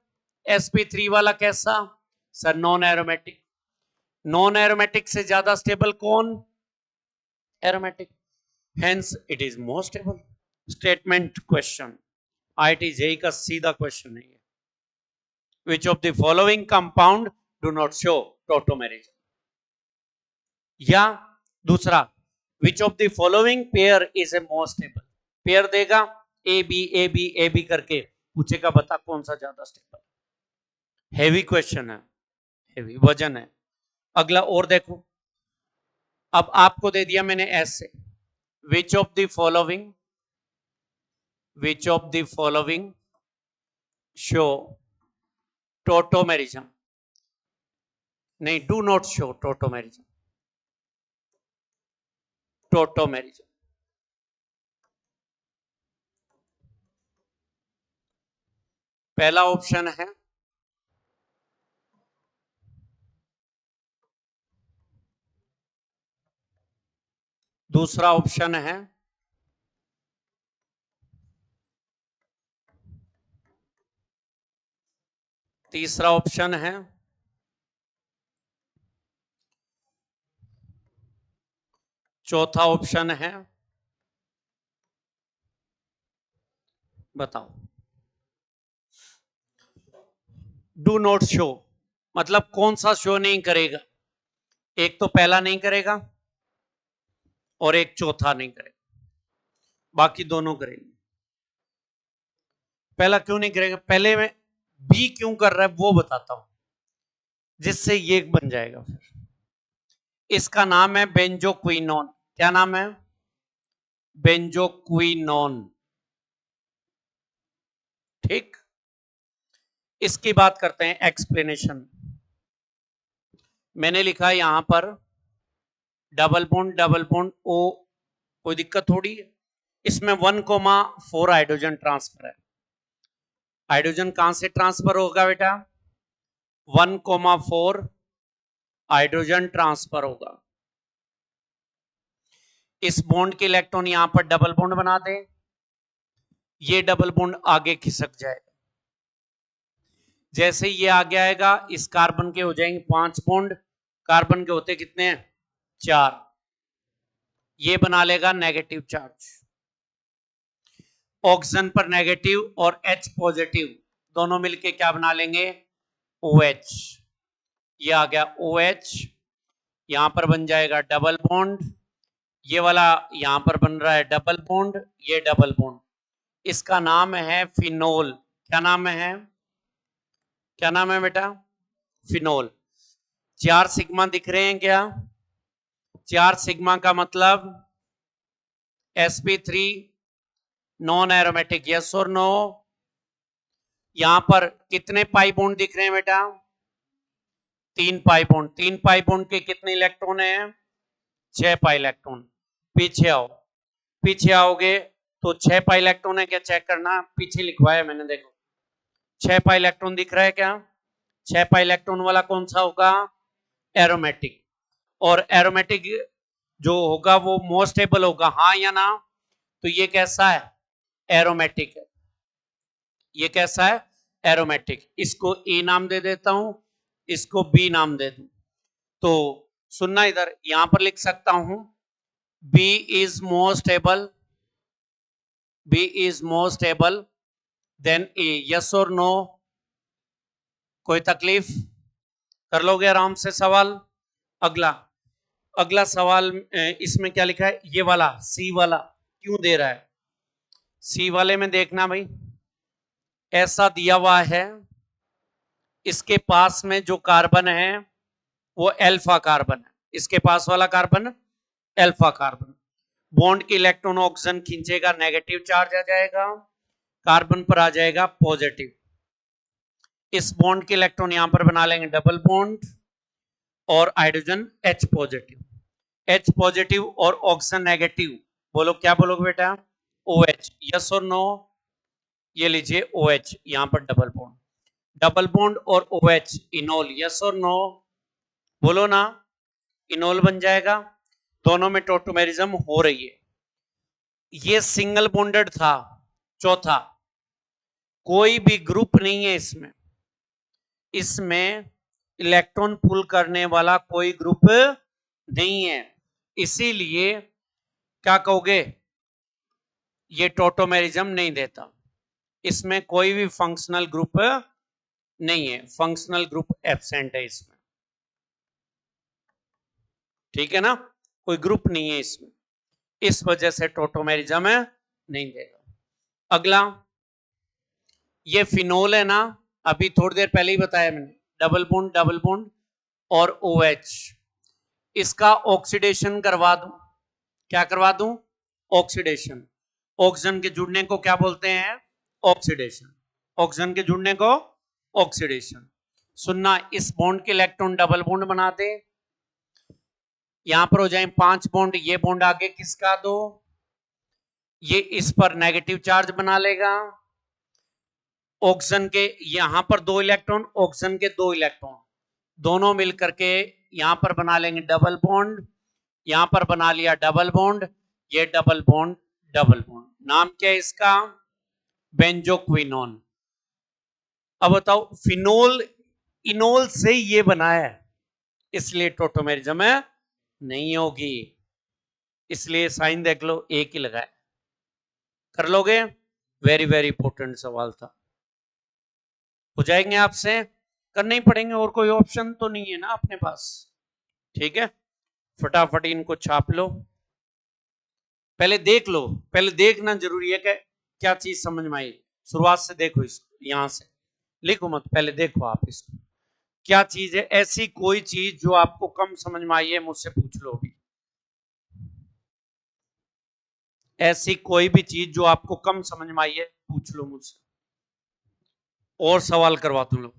sp3 वाला कैसा? Sir non aromatic. Non aromatic से ज्यादा स्टेबल कौन? Aromatic. Hence it is more stable. Statement question, IIT JEE का सीधा क्वेश्चन है ये। Which of the following compound do not show tautomerism? या दूसरा, which of the following pair is a more stable? Pair देगा A B करके, पूछेगा बता कौन सा ज्यादा स्टेबल। हेवी क्वेश्चन है, हेवी वजन है। अगला और देखो, अब आपको दे दिया मैंने ऐसे, which of the following show tautomerism? नहीं, do not show tautomerism। पहला ऑप्शन है दूसरा ऑप्शन है तीसरा ऑप्शन है चौथा ऑप्शन है, बताओ। डू नॉट शो मतलब कौन सा शो नहीं करेगा? एक तो पहला नहीं करेगा और एक चौथा नहीं करेगा, बाकी दोनों करेंगे। पहला क्यों नहीं करेगा? पहले में बी क्यों कर रहा है वो बताता हूं, जिससे ये बन जाएगा। फिर इसका नाम है बेंजोक्विनोन। क्या नाम है? बेंजोक्विनोन। ठीक, इसकी बात करते हैं एक्सप्लेनेशन। मैंने लिखा है यहां पर डबल बॉन्ड ओ, कोई दिक्कत थोड़ी है। इसमें 1,4 हाइड्रोजन ट्रांसफर है। हाइड्रोजन कहां से ट्रांसफर होगा बेटा? 1,4 हाइड्रोजन ट्रांसफर होगा। इस बॉन्ड के इलेक्ट्रॉन यहां पर डबल बॉन्ड बना दे, ये डबल बॉन्ड आगे खिसक जाएगा। जैसे ये आगे आएगा, इस कार्बन के हो जाएंगे 5 बॉन्ड, कार्बन के होते कितने हैं? 4। ये बना लेगा नेगेटिव चार्ज। ऑक्सीजन पर नेगेटिव और H पॉजिटिव दोनों मिलके क्या बना लेंगे? OH। ये आ गया OH, यहां पर बन जाएगा डबल बॉन्ड, ये वाला यहां पर बन रहा है डबल बॉन्ड, ये डबल बॉन्ड। इसका नाम है फिनोल। क्या नाम है? क्या नाम है बेटा? फिनोल। 4 सिग्मा दिख रहे हैं क्या? 4 सिग्मा का मतलब sp3 नॉन एरोमेटिक, यस और नो? यहां पर कितने पाई बॉन्ड दिख रहे हैं बेटा? 3 पाई बॉन्ड। 3 पाई बॉन्ड के कितने इलेक्ट्रॉन हैं? 6 पाई इलेक्ट्रॉन। पीछे आओ, पीछे आओगे तो 6 पाई इलेक्ट्रॉन है क्या? चेक करना, पीछे लिखवाया मैंने, देखो 6 पाई इलेक्ट्रॉन दिख रहा है क्या? 6 पाई इलेक्ट्रॉन वाला कौन सा होगा? एरोमेटिक। और एरोमेटिक जो होगा वो मोर स्टेबल होगा, हाँ या ना? तो ये कैसा है? एरोमेटिक है। ये कैसा है? एरोमेटिक। इसको ए नाम दे देता हूं, इसको बी नाम दे दूं। तो सुनना, इधर यहां पर लिख सकता हूं B is more stable, B is more stable than A, yes और नो? कोई तकलीफ? कर लोगे आराम से सवाल। अगला, अगला सवाल इसमें क्या लिखा है, ये वाला सी वाला क्यों दे रहा है? सी वाले में देखना भाई, ऐसा दिया हुआ है, इसके पास में जो कार्बन है वो अल्फा कार्बन है, इसके पास वाला कार्बन अल्फा कार्बन। बॉन्ड की इलेक्ट्रॉन ऑक्सीजन खींचेगा, नेगेटिव चार्ज आ जाएगा, कार्बन पर आ जाएगा पॉजिटिव। इस बॉन्ड के इलेक्ट्रॉन यहां पर बना लेंगे डबल बॉन्ड और hydrogen H positive, H positive और ऑक्सीजन नेगेटिव। बोलो क्या बोलोगे बेटा? OH, यस और नो? ये लीजिए OH यहां पर डबल बॉन्ड, डबल बॉन्ड और OH इनोल, यस और नो? बोलो ना, इनोल बन जाएगा। दोनों में टोटोमेरिज्म हो रही है। ये सिंगल बॉन्डेड था, चौथा कोई भी ग्रुप नहीं है इसमें, इसमें इलेक्ट्रॉन पुल करने वाला कोई ग्रुप नहीं है, इसीलिए क्या कहोगे, ये टोटोमेरिज्म नहीं देता। इसमें कोई भी फंक्शनल ग्रुप नहीं है, फंक्शनल ग्रुप एब्सेंट है इसमें, ठीक है ना, कोई ग्रुप नहीं है इसमें, इस वजह से टोटोमेरिज्म नहीं देगा। अगला, ये फिनोल है ना, अभी थोड़ी देर पहले ही बताया मैंने, डबल बॉन्ड और OH, इसका ऑक्सीडेशन करवा दूं, क्या करवा दूं? ऑक्सीडेशन। ऑक्सीजन के जुड़ने को क्या बोलते हैं? ऑक्सीडेशन। ऑक्सीजन के जुड़ने को ऑक्सीडेशन। सुनना, इस बॉन्ड के इलेक्ट्रॉन डबल बॉन्ड बना दे, यहां पर हो जाए 5 बॉन्ड, ये बॉन्ड आगे किसका दो, ये इस पर नेगेटिव चार्ज बना लेगा, ऑक्सीजन के यहां पर 2 इलेक्ट्रॉन, ऑक्सीजन के 2 इलेक्ट्रॉन, दोनों मिलकर के यहां पर बना लेंगे डबल बॉन्ड, यहां पर बना लिया डबल बॉन्ड, ये डबल बॉन्ड डबल बॉन्ड, नाम क्या है इसका? बेंजोक्विनोन। अब बताओ, फिनोल इनोल से ये बना है, इसलिए टोटोमेरिज्म नहीं होगी, इसलिए साइन देख लो, एक ही लगाए। कर लोगे? वेरी वेरी इंपॉर्टेंट सवाल था, हो जाएंगे आपसे, करने ही पड़ेंगे, और कोई ऑप्शन तो नहीं है ना अपने पास, ठीक है। फटाफट इनको छाप लो, पहले देख लो, पहले देखना जरूरी है कि क्या चीज समझ में आई। शुरुआत से देखो इसको, यहां से लिखो मत, पहले देखो आप इसको, क्या चीज है ऐसी, कोई चीज जो आपको कम समझ में आई है, मुझसे पूछ लो अभी, ऐसी कोई भी चीज जो आपको कम समझ में आई है, पूछ लो मुझसे, और सवाल करवा तुम लोग।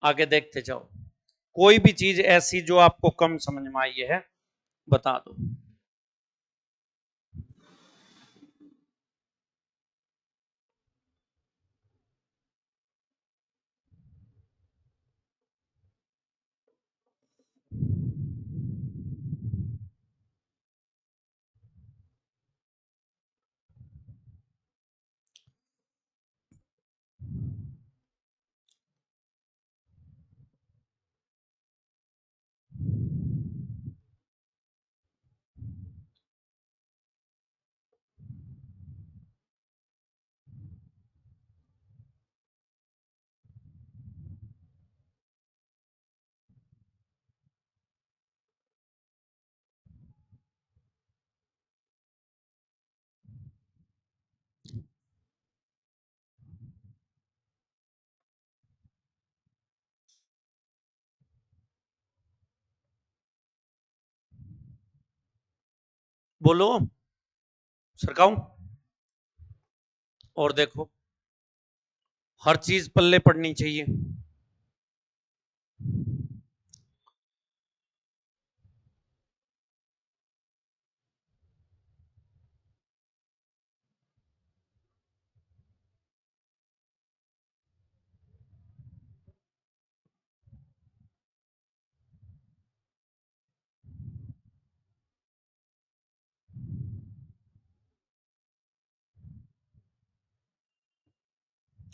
आगे देखते जाओ, कोई भी चीज ऐसी जो आपको कम समझ में आई है, बता दो। बोलो, सरकाऊं? और देखो, हर चीज पल्ले पड़नी चाहिए,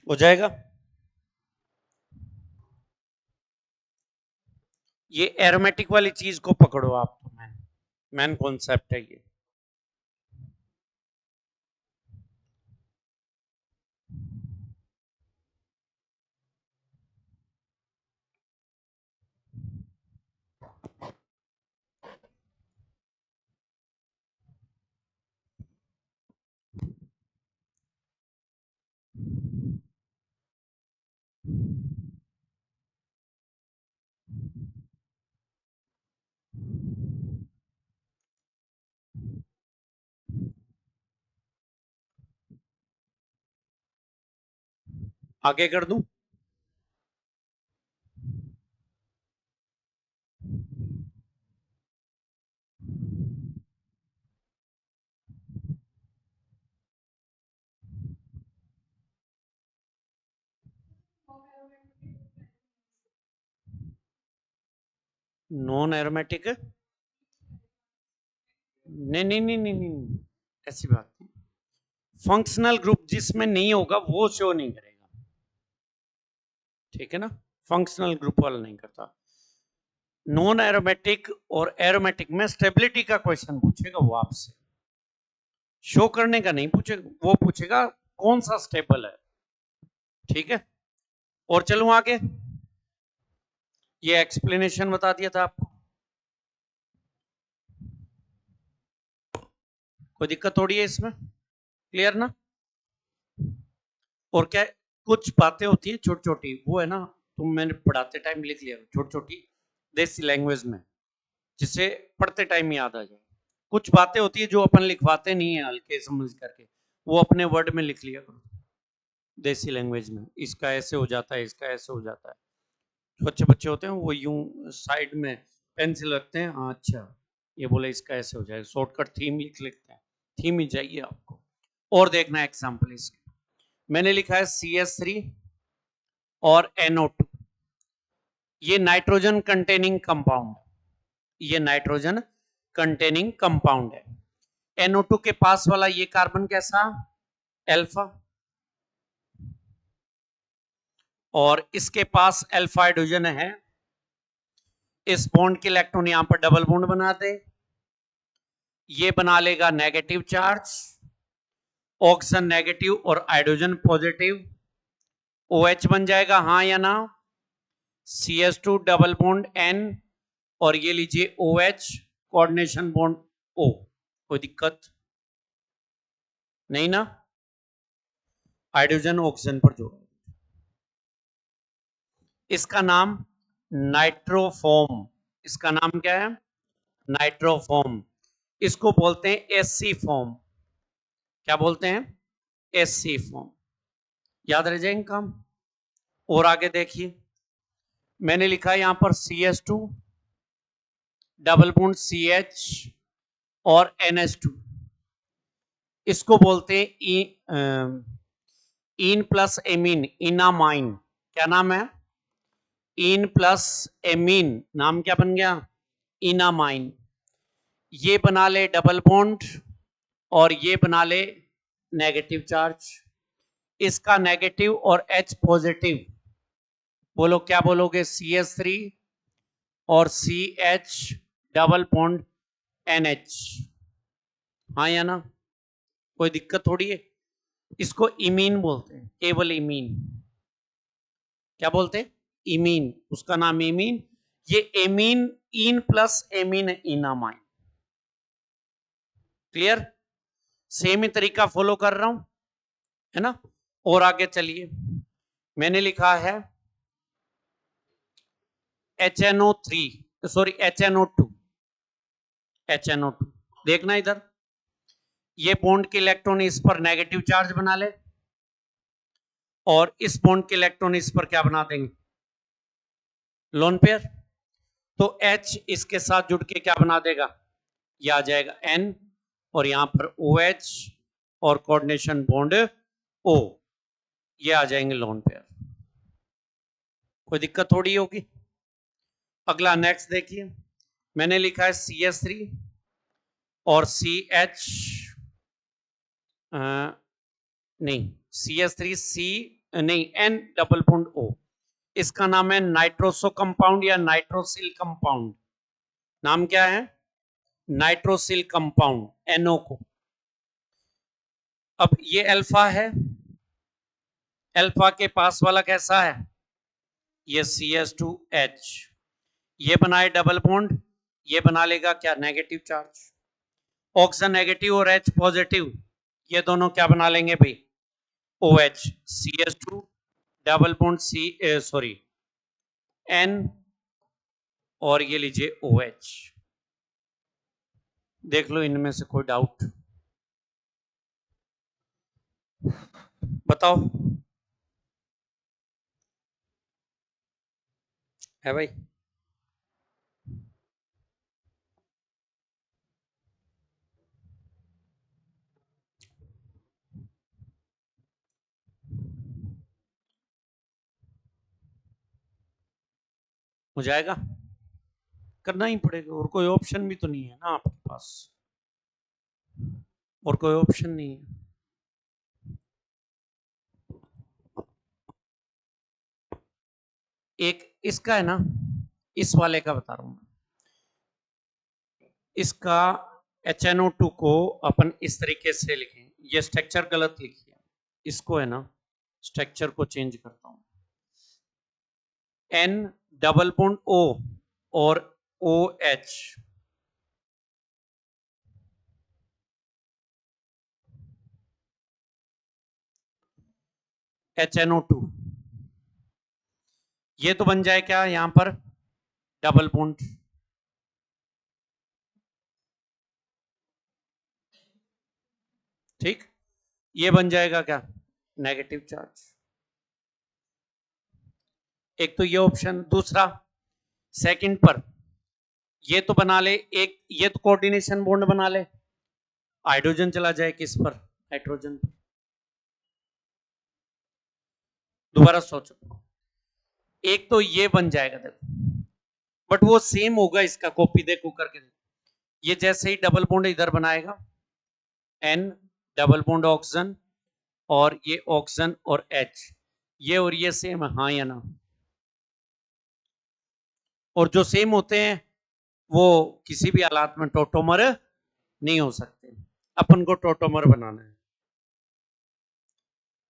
हो जाएगा। ये एरोमेटिक वाली चीज को पकड़ो आप, तो मैन कॉन्सेप्ट है ये। आगे कर दूं? Non aromatic? नहीं नहीं नहीं नहीं नहीं, ऐसी बात नहीं। फंक्शनल ग्रुप जिसमें नहीं होगा वो शो नहीं करेगा, ठीक है ना? फंक्शनल ग्रुप वाला नहीं करता। नॉन एरोमेटिक और एरोमेटिक में स्टेबिलिटी का क्वेश्चन पूछेगा वो आपसे, शो करने का नहीं पूछेगा, वो पूछेगा कौन सा स्टेबल है, ठीक है? और चलूं आगे, ये एक्सप्लेनेशन बता दिया था आपको, कोई दिक्कत थोड़ी है इसमें, क्लियर ना? और क्या, कुछ बातें होती है छोटी छोटी, वो है ना, तुम मैंने पढ़ाते टाइम लिख लिया छोटी छोटी देसी लैंग्वेज में, जिसे पढ़ते टाइम याद आ जाए। कुछ बातें होती है जो अपन लिखवाते नहीं है हल्के समझ करके, वो अपने वर्ड में लिख लिया करो देसी लैंग्वेज में, इसका ऐसे हो जाता है, इसका ऐसे हो जाता है। जो अच्छे बच्चे होते हैं वो यूं साइड में पेंसिल रखते हैं, हाँ अच्छा ये बोले इसका ऐसे हो जाएगा, शॉर्टकट थीम लिख लेते हैं, थीम ही चाहिए आपको। और देखना एग्जाम्पल इसके, मैंने लिखा है CS3 और NO2, ये नाइट्रोजन कंटेनिंग कंपाउंड, ये नाइट्रोजन कंटेनिंग कंपाउंड है। NO2 के पास वाला ये कार्बन कैसा, अल्फा, और इसके पास अल्फा हाइड्रोजन है, इस बॉन्ड के इलेक्ट्रॉन यहां पर डबल बॉन्ड बना दे, ये बना लेगा नेगेटिव चार्ज, ऑक्सीजन नेगेटिव और हाइड्रोजन पॉजिटिव, OH बन जाएगा, हाँ या ना? CS2 डबल बॉन्ड N, और ये लीजिए OH कोऑर्डिनेशन बॉन्ड O, कोई दिक्कत नहीं ना? हाइड्रोजन ऑक्सीजन पर जोड़ा, इसका नाम नाइट्रोफॉर्म, इसका नाम क्या है? नाइट्रोफॉर्म। इसको बोलते हैं SC फॉर्म, क्या बोलते हैं? SC फॉर्म, याद रह जाएंगे काम। और आगे देखिए, मैंने लिखा है यहां पर CS2 डबल बॉन्ड CH और NH2, इसको बोलते हैं इन प्लस एमीन, इनामाइन, क्या नाम है? इन प्लस एमीन, नाम क्या बन गया? इनामाइन। ये बना ले डबल बॉन्ड और ये बना ले नेगेटिव चार्ज, इसका नेगेटिव और H पॉजिटिव, बोलो क्या बोलोगे? CS3 और CH डबल बॉन्ड NH, हाँ या ना? कोई दिक्कत थोड़ी है। इसको इमीन बोलते हैं, केवल इमीन, क्या बोलते हैं? इमीन, उसका नाम इमीन। ये amine, in plus amine इनामाइन, clear? Same ही तरीका फॉलो कर रहा हूं, है ना? और आगे चलिए, मैंने लिखा है HNO3, सॉरी HNO2, HNO2, देखना इधर, ये बॉन्ड के इलेक्ट्रॉन इस पर नेगेटिव चार्ज बना ले, और इस बॉन्ड के इलेक्ट्रॉन इस पर क्या बना देंगे? Lone pair. तो H इसके साथ जुड़ के क्या बना देगा? ये आ जाएगा N, और यहां पर OH और कोऑर्डिनेशन बॉन्ड O, ये आ जाएंगे लोन पेयर, कोई दिक्कत थोड़ी होगी। अगला नेक्स्ट देखिए, मैंने लिखा है CS3 और CH, नहीं CS3 C नहीं N डबल बॉन्ड O, इसका नाम है नाइट्रोसो कंपाउंड या नाइट्रोसिल कंपाउंड। नाम क्या है? नाइट्रोसिल कंपाउंड, NO को। अब ये अल्फा है, अल्फा के पास वाला कैसा है? ये CH2H, ये बनाए डबल बॉन्ड, ये बना लेगा क्या? Negative charge. ऑक्सीजन नेगेटिव और H पॉजिटिव, ये दोनों क्या बना लेंगे भाई? OH, CH2 double bond N, और ये लीजिए OH। देख लो इनमें से कोई डाउट बताओ, है भाई? हो जाएगा, करना ही पड़ेगा, और कोई ऑप्शन भी तो नहीं है ना आपके पास, और कोई ऑप्शन नहीं है। एक इसका है ना, इस वाले का बता रहा हूं मैं। इसका HNO2 को अपन इस तरीके से लिखें, ये स्ट्रक्चर गलत लिखी है, इसको है ना स्ट्रक्चर को चेंज करता हूं। N डबल बॉन्ड O और OH, HNO2, ये तो बन जाए क्या यहां पर? Double bond. ठीक, ये बन जाएगा क्या? Negative charge. एक तो ये ऑप्शन, दूसरा सेकंड पर ये तो बना ले, एक ये तो कोऑर्डिनेशन बॉन्ड बना ले, हाइड्रोजन चला जाए किस पर? नाइट्रोजन पर। दोबारा सोचो, एक तो ये बन जाएगा देखो, बट वो सेम होगा, इसका कॉपी देखो करके देखो। ये जैसे ही डबल बॉन्ड इधर बनाएगा, N डबल बॉन्ड ऑक्सीजन, और ये ऑक्सीजन और H, ये और ये सेम है, हाँ या ना? और जो सेम होते हैं वो किसी भी हालात में टोटोमर नहीं हो सकते, अपन को टोटोमर बनाना है।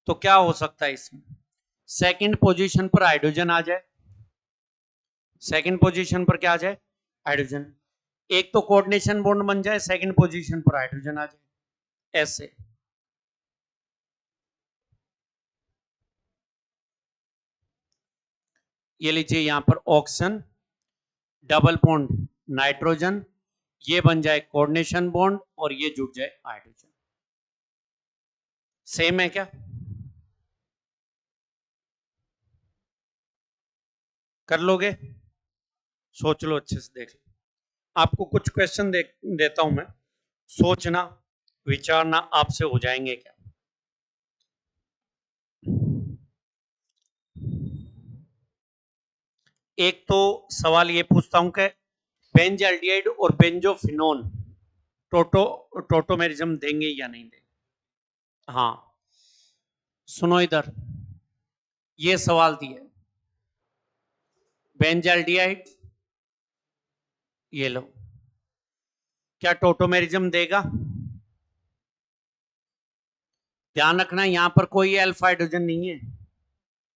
तो क्या हो सकता है इसमें? सेकंड पोजीशन पर हाइड्रोजन आ जाए, सेकंड पोजीशन पर क्या आ जाए? हाइड्रोजन। एक तो कोऑर्डिनेशन बॉन्ड बन जाए, सेकंड पोजीशन पर हाइड्रोजन आ जाए, ऐसे। ये लीजिए यहां पर ऑक्सीजन डबल बॉन्ड नाइट्रोजन, ये बन जाए कोऑर्डिनेशन बॉन्ड, और ये जुड़ जाए हाइड्रोजन। सेम है क्या? कर लोगे? सोच लो, अच्छे से देख लो। आपको कुछ क्वेश्चन देता हूं मैं, सोचना विचारना, आपसे हो जाएंगे क्या? एक तो सवाल ये पूछता हूं कि बेंजाल्डिहाइड और बेंजोफिनोन टोटोमेरिज्म देंगे या नहीं देंगे? हाँ, सुनो इधर, ये सवाल दिया, बेंजाल्डिहाइड ये लो, क्या टोटोमेरिज्म देगा? ध्यान रखना यहां पर कोई अल्फा हाइड्रोजन नहीं है,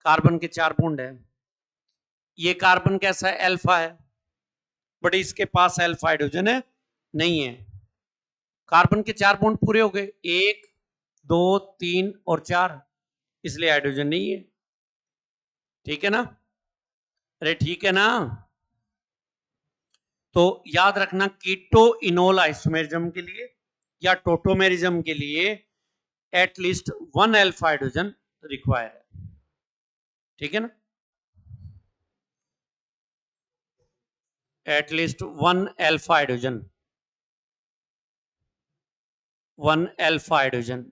कार्बन के 4 बॉन्ड है। ये कार्बन कैसा है? अल्फा है, बट इसके पास अल्फा हाइड्रोजन है नहीं है। कार्बन के 4 बॉन्ड पूरे हो गए, 1 2 3 और 4, इसलिए हाइड्रोजन नहीं है। ठीक है ना? अरे ठीक है ना? तो याद रखना, कीटो इनोल आइसोमेरिज्म के लिए या टोटोमेरिज्म के लिए एटलीस्ट 1 अल्फा हाइड्रोजन रिक्वायर है। ठीक है ना? At least 1 alpha hydrogen, 1 alpha hydrogen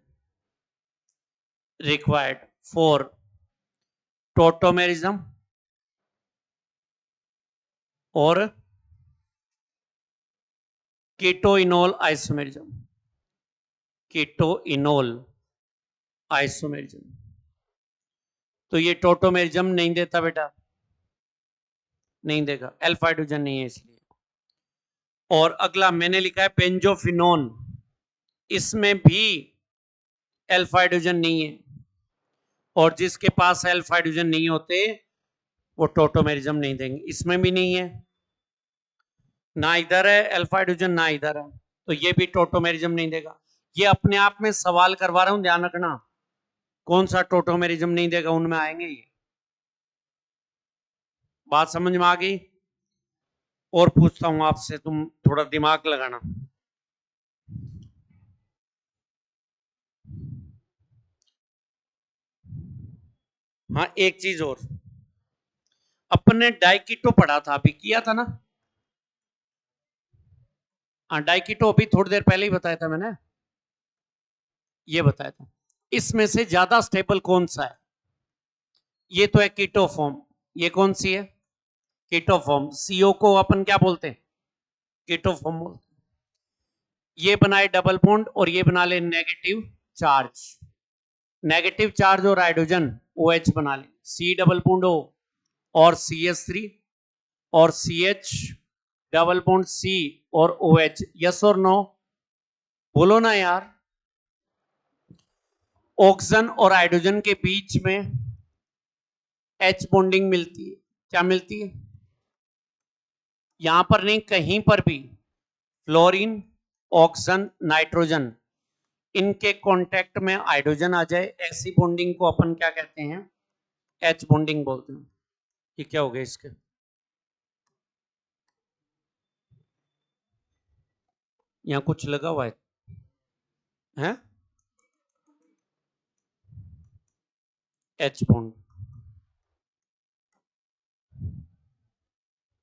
required for tautomerism और कीटोइनोल आइसोमेरिज्म, कीटोइनोल आइसोमेरिज्म। तो ये टोटोमेरिज्म नहीं देता बेटा, नहीं देगा, अल्फा हाइड्रोजन नहीं है इसलिए। और अगला मैंने लिखा है बेंजोफिनोन, इसमें भी अल्फा हाइड्रोजन नहीं है, और जिसके पास अल्फा हाइड्रोजन नहीं होते वो टोटोमेरिज्म नहीं देंगे। इसमें भी नहीं है, ना इधर है अल्फा हाइड्रोजन ना इधर है, तो ये भी टोटोमेरिज्म नहीं देगा। ये अपने आप में सवाल करवा रहा हूं, ध्यान रखना, कौन सा टोटोमेरिज्म नहीं देगा उनमें आएंगे ये। बात समझ में आ गई? और पूछता हूं आपसे, तुम थोड़ा दिमाग लगाना। हाँ, एक चीज और, अपने डाइकिटो पढ़ा था, अभी किया था ना? हाँ, डाइकिटो अभी थोड़ी देर पहले ही बताया था मैंने, ये बताया था। इसमें से ज्यादा स्टेबल कौन सा है? ये तो है कीटोफॉर्म, ये कौन सी है? कीटोफॉर्म। सीओ को अपन क्या बोलते हैं? कीटोफॉर्म बोलते हैं। ये बनाए डबल बॉन्ड और ये बना ले नेगेटिव चार्ज, नेगेटिव चार्ज और हाइड्रोजन ओ OH बना ले, सी डबल बॉन्ड ओ और CH3 और CH डबल बॉन्ड C और OH। यस और नो? बोलो ना यार। ऑक्सीजन और हाइड्रोजन के बीच में H बॉन्डिंग मिलती है, क्या मिलती है? यहां पर नहीं, कहीं पर भी फ्लोरीन, ऑक्सीजन, नाइट्रोजन, इनके कांटेक्ट में हाइड्रोजन आ जाए, ऐसी बॉन्डिंग को अपन क्या कहते हैं? H बॉन्डिंग बोलते हैं। ये क्या हो गया इसके? यहां कुछ लगा हुआ है, हैं? H bond,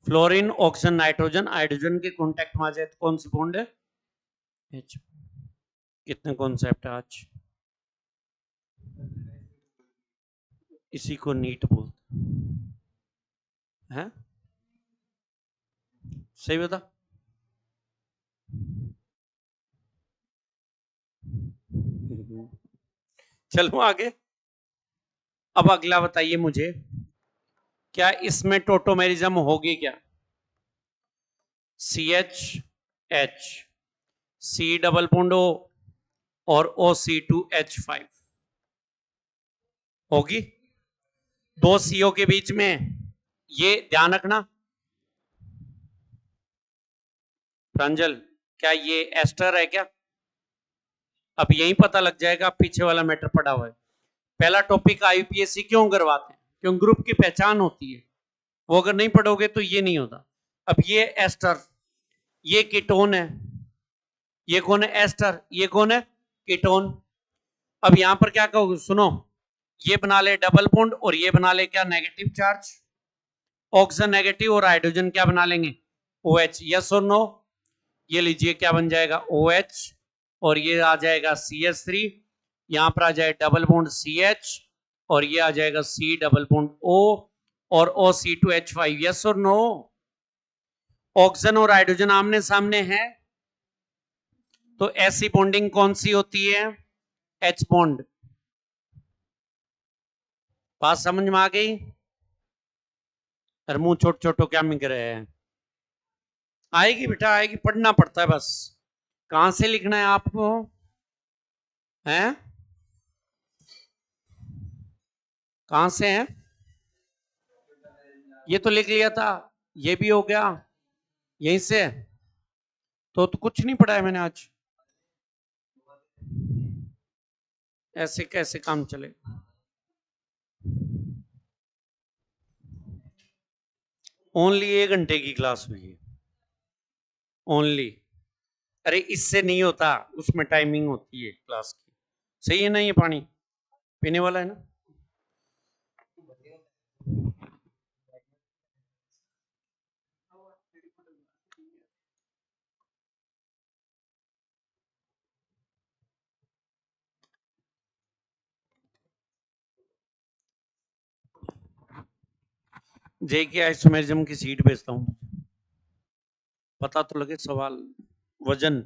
fluorine, oxygen, nitrogen, hydrogen के कांटेक्ट में आ जाए तो कौन सी बॉन्ड है? H। कितने कॉन्सेप्ट है आज, इसी को नीट बोलते हैं। सही बता? चलो आगे। अब अगला बताइए मुझे, क्या इसमें टोटोमेरिज्म होगी क्या? CH C double bond O और OC2H5 होगी? दो CO के बीच में, ये ध्यान रखना। प्रांजल, क्या ये एस्टर है क्या? अब यही पता लग जाएगा, पीछे वाला मैटर पड़ा हुआ है। पहला टॉपिक IUPAC क्यों करवाते हैं? क्यों? ग्रुप की पहचान होती है, वो अगर नहीं पढ़ोगे तो ये नहीं होता। अब ये एस्टर, ये कीटोन है, ये कौन है? एस्टर। ये कौन है? कीटोन। अब यहां पर क्या कहोगे, सुनो, ये बना ले डबल बॉन्ड और ये बना ले क्या? Negative charge. ऑक्सीजन नेगेटिव और हाइड्रोजन क्या बना लेंगे? OH। यस और नो? ये लीजिए क्या बन जाएगा? OH, और ये आ जाएगा CH3, यहां पर आ जाए डबल बॉन्ड CH, और ये आ जाएगा C डबल बॉन्ड O और OC2H5। यस और नो? ऑक्सीजन और हाइड्रोजन आमने सामने है, तो ऐसी बॉन्डिंग कौन सी होती है? H bond. बात समझ में आ गई? अरे मुंह छोट छोटो क्या मिल रहे हैं? आएगी बेटा, आएगी, पढ़ना पड़ता है बस। कहां से लिखना है आपको? हैं? कहां से है? ये तो लिख लिया था, ये भी हो गया यहीं से। तो कुछ नहीं पढ़ा है मैंने आज, ऐसे कैसे काम चले? ओनली 1 घंटे की क्लास हुई है, ओनली। अरे इससे नहीं होता, उसमें टाइमिंग होती है क्लास की। सही है ना? ये पानी पीने वाला है ना? जे के आइसोमेरिज्म की सीट भेजता हूँ, पता तो लगे सवाल। वजन,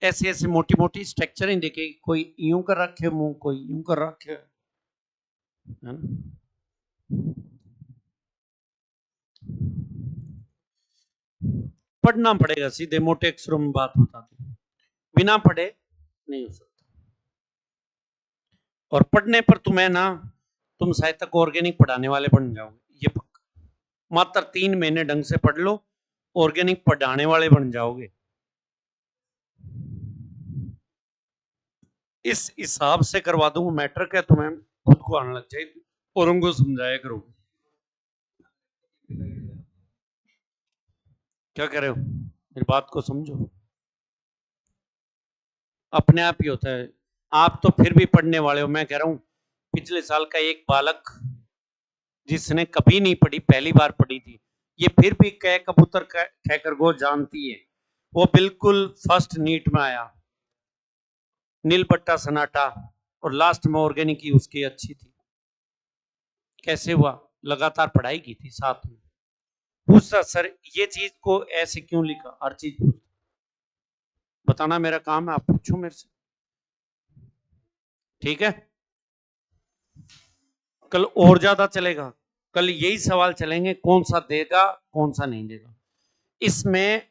ऐसे ऐसे मोटी मोटी स्ट्रक्चर देखे, कोई यूं कर रखे मुंह, कोई यूं कर रखे, है ना? पढ़ना पड़ेगा, सीधे मोटे अक्षरों में बात बता दी, बिना पढ़े नहीं हो सकता। और पढ़ने पर तुम्हें ना, तुम शायद तक ऑर्गेनिक पढ़ाने वाले बन जाओगे, ये पक्का। मात्र 3 महीने ढंग से पढ़ लो, ऑर्गेनिक पढ़ाने वाले बन जाओगे। इस हिसाब से करवा दूंगा मैटर, क्या तुम्हें खुद को आने लग जाए और उनको समझाया करो। क्या कह रहे हो, मेरी बात को समझो। अपने आप ही होता है। आप तो फिर भी पढ़ने वाले हो, मैं कह रहा हूं पिछले साल का एक बालक जिसने कभी नहीं पढ़ी, पहली बार पढ़ी थी, ये फिर भी कै कबूतर कै खरगोश जानती है। वो बिल्कुल फर्स्ट नीट में आया, नील बट्टा सन्नाटा, और लास्ट में ऑर्गेनिक की उसकी अच्छी थी। कैसे हुआ? लगातार पढ़ाई की थी साथ में। पूछता सर ये चीज को ऐसे क्यों लिखा, हर चीज पूछता। बताना मेरा काम है, आप पूछो मेरे से, ठीक है। कल और ज्यादा चलेगा, कल यही सवाल चलेंगे, कौन सा देगा कौन सा नहीं देगा, इसमें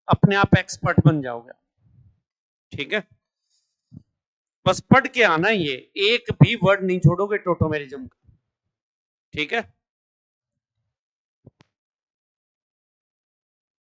अपने आप एक्सपर्ट बन जाओगे, ठीक है। बस पढ़ के आना, ये एक भी वर्ड नहीं छोड़ोगे टोटो मेरिज्म का, ठीक है।